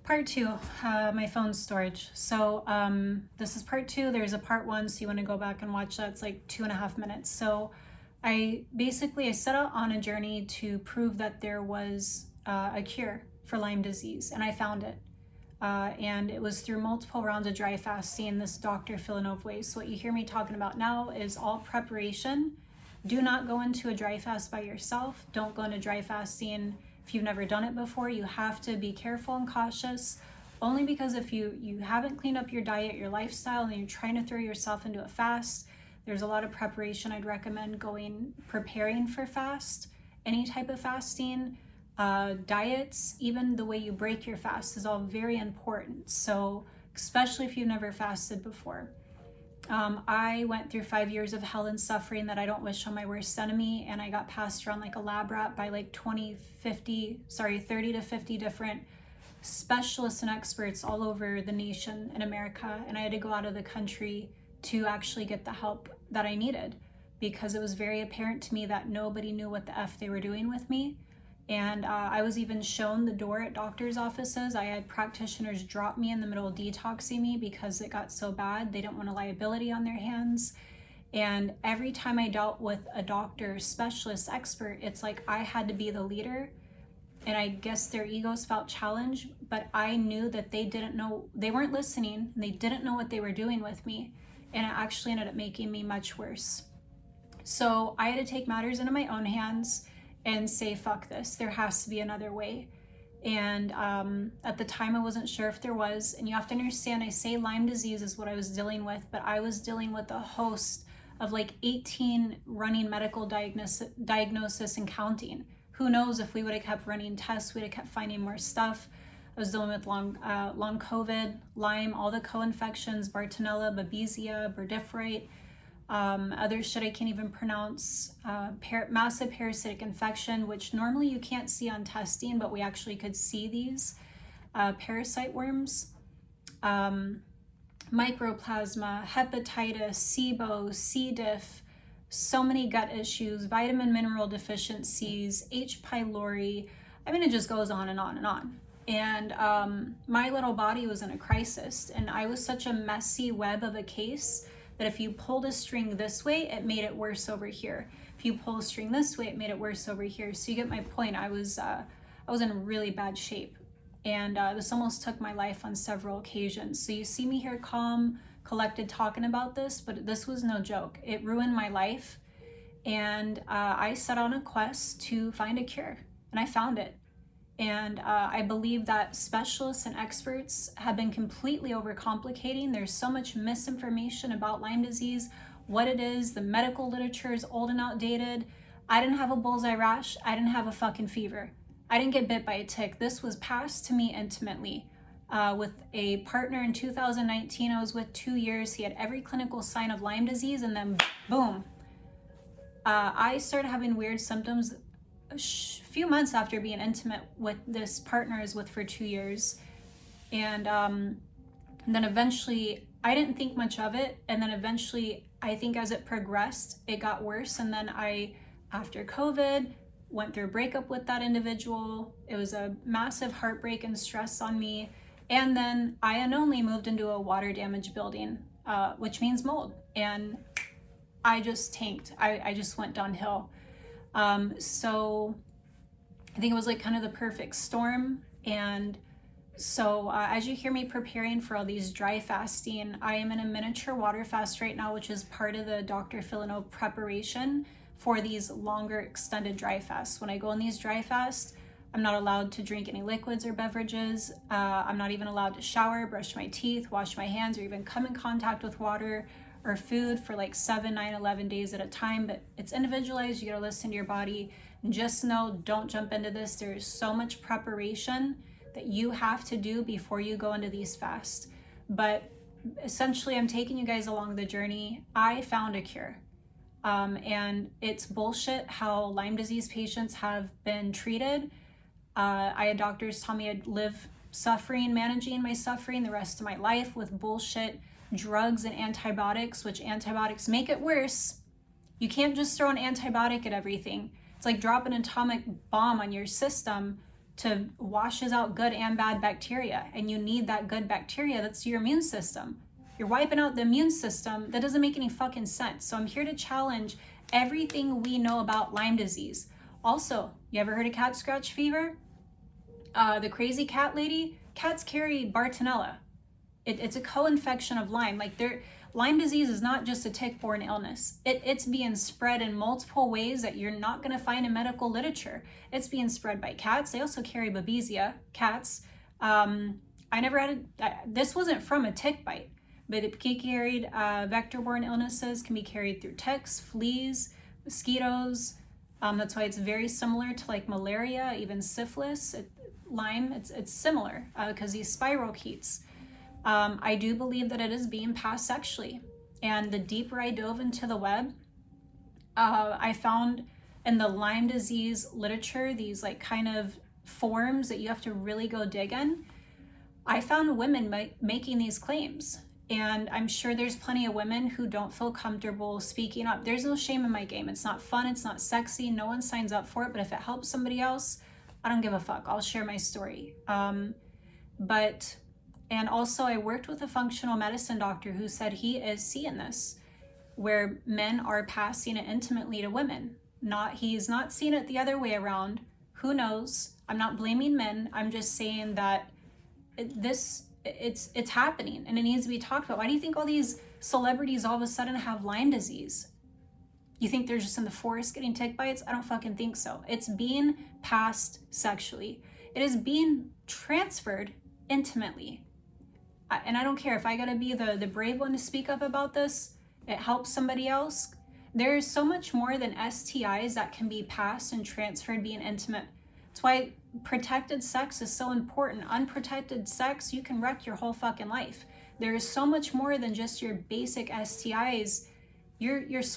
Part two, my phone storage. So this is part two. There's a part one, so you want to go back and watch that. It's like 2.5 minutes. So I set out on a journey to prove that there was a cure for Lyme disease, and I found it. And it was through multiple rounds of dry fasting, this Dr. Filonov way. So what you hear me talking about now is all preparation. Do not go into a dry fast by yourself. Don't go into dry fasting if you've never done it before. You have to be careful and cautious, only because if you haven't cleaned up your diet, your lifestyle, and you're trying to throw yourself into a fast, there's a lot of preparation. I'd recommend preparing for fast, any type of fasting, diets, even the way you break your fast is all very important. So especially if you've never fasted before. I went through 5 years of hell and suffering that I don't wish on my worst enemy, and I got passed around like a lab rat by like 30 to 50 different specialists and experts all over the nation in America, and I had to go out of the country to actually get the help that I needed, because it was very apparent to me that nobody knew what the F they were doing with me. And I was even shown the door at doctor's offices. I had practitioners drop me in the middle of detoxing me because it got so bad. They didn't want a liability on their hands. And every time I dealt with a doctor, specialist, expert, it's like I had to be the leader. And I guess their egos felt challenged, but I knew that they didn't know, they weren't listening, and they didn't know what they were doing with me. And it actually ended up making me much worse. So I had to take matters into my own hands and say, fuck this, there has to be another way. And at the time I wasn't sure if there was, and you have to understand, I say Lyme disease is what I was dealing with, but I was dealing with a host of like 18 running medical diagnosis and counting. Who knows, if we would have kept running tests, we'd have kept finding more stuff. I was dealing with long COVID, Lyme, all the co-infections, Bartonella, Babesia, Burdiferite, other shit I can't even pronounce, massive parasitic infection, which normally you can't see on testing, but we actually could see these parasite worms, mycoplasma, hepatitis, SIBO, C. diff, so many gut issues, vitamin mineral deficiencies, H. pylori. I mean, it just goes on and on and on. And my little body was in a crisis, and I was such a messy web of a case that if you pulled a string this way, it made it worse over here. If you pull a string this way, it made it worse over here. So you get my point. I was in really bad shape, and this almost took my life on several occasions. So you see me here calm, collected, talking about this, but this was no joke. It ruined my life, and I set on a quest to find a cure, and I found it. And I believe that specialists and experts have been completely overcomplicating. There's so much misinformation about Lyme disease, what it is. The medical literature is old and outdated. I didn't have a bullseye rash. I didn't have a fucking fever. I didn't get bit by a tick. This was passed to me intimately with a partner in 2019. I was with 2 years. He had every clinical sign of Lyme disease, and then boom. I started having weird symptoms a few months after being intimate with this partner I was with for 2 years. And then eventually, I didn't think much of it. And then eventually, I think as it progressed, it got worse. And then after COVID, went through a breakup with that individual. It was a massive heartbreak and stress on me. And then I unknowingly moved into a water damage building, which means mold. And I just tanked. I just went downhill. So I think it was like kind of the perfect storm. And so as you hear me preparing for all these dry fasting, I am in a miniature water fast right now, which is part of the Dr. Filonov preparation for these longer extended dry fasts. When I go on these dry fasts, I'm not allowed to drink any liquids or beverages. I'm not even allowed to shower, brush my teeth, wash my hands, or even come in contact with water or food for like 7, 9, 11 days at a time. But it's individualized. You gotta listen to your body. And just know, don't jump into this. There's so much preparation that you have to do before you go into these fasts. But essentially, I'm taking you guys along the journey. I found a cure. And it's bullshit how Lyme disease patients have been treated. I had doctors tell me I'd live suffering, managing my suffering the rest of my life with bullshit drugs and antibiotics, which antibiotics make it worse. You can't just throw an antibiotic at everything. It's like dropping an atomic bomb on your system to washes out good and bad bacteria, and you need that good bacteria. That's your immune system. You're wiping out the immune system. That doesn't make any fucking sense. So I'm here to challenge everything we know about Lyme disease. Also, you ever heard of cat scratch fever? The crazy cat lady? Cats carry Bartonella. It's a co-infection of Lyme. Like Lyme disease is not just a tick-borne illness. It's being spread in multiple ways that you're not going to find in medical literature. It's being spread by cats. They also carry Babesia, cats. I never had this wasn't from a tick bite, but it can be carried, vector-borne illnesses can be carried through ticks, fleas, mosquitoes. That's why it's very similar to like malaria, even syphilis. Lyme, it's similar because these spirochetes. I do believe that it is being passed sexually. And the deeper I dove into the web, I found in the Lyme disease literature, these like kind of forms that you have to really go dig in. I found women making these claims. And I'm sure there's plenty of women who don't feel comfortable speaking up. There's no shame in my game. It's not fun. It's not sexy. No one signs up for it. But if it helps somebody else, I don't give a fuck. I'll share my story. And also I worked with a functional medicine doctor who said he is seeing this, where men are passing it intimately to women. He's not seeing it the other way around. Who knows? I'm not blaming men. I'm just saying that it's happening and it needs to be talked about. Why do you think all these celebrities all of a sudden have Lyme disease? You think they're just in the forest getting tick bites? I don't fucking think so. It's being passed sexually. It is being transferred intimately. And I don't care if I gotta be the brave one to speak up about this. It helps somebody else. There is so much more than STIs that can be passed and transferred being intimate. That's why protected sex is so important. Unprotected sex, you can wreck your whole fucking life. There is so much more than just your basic STIs. You're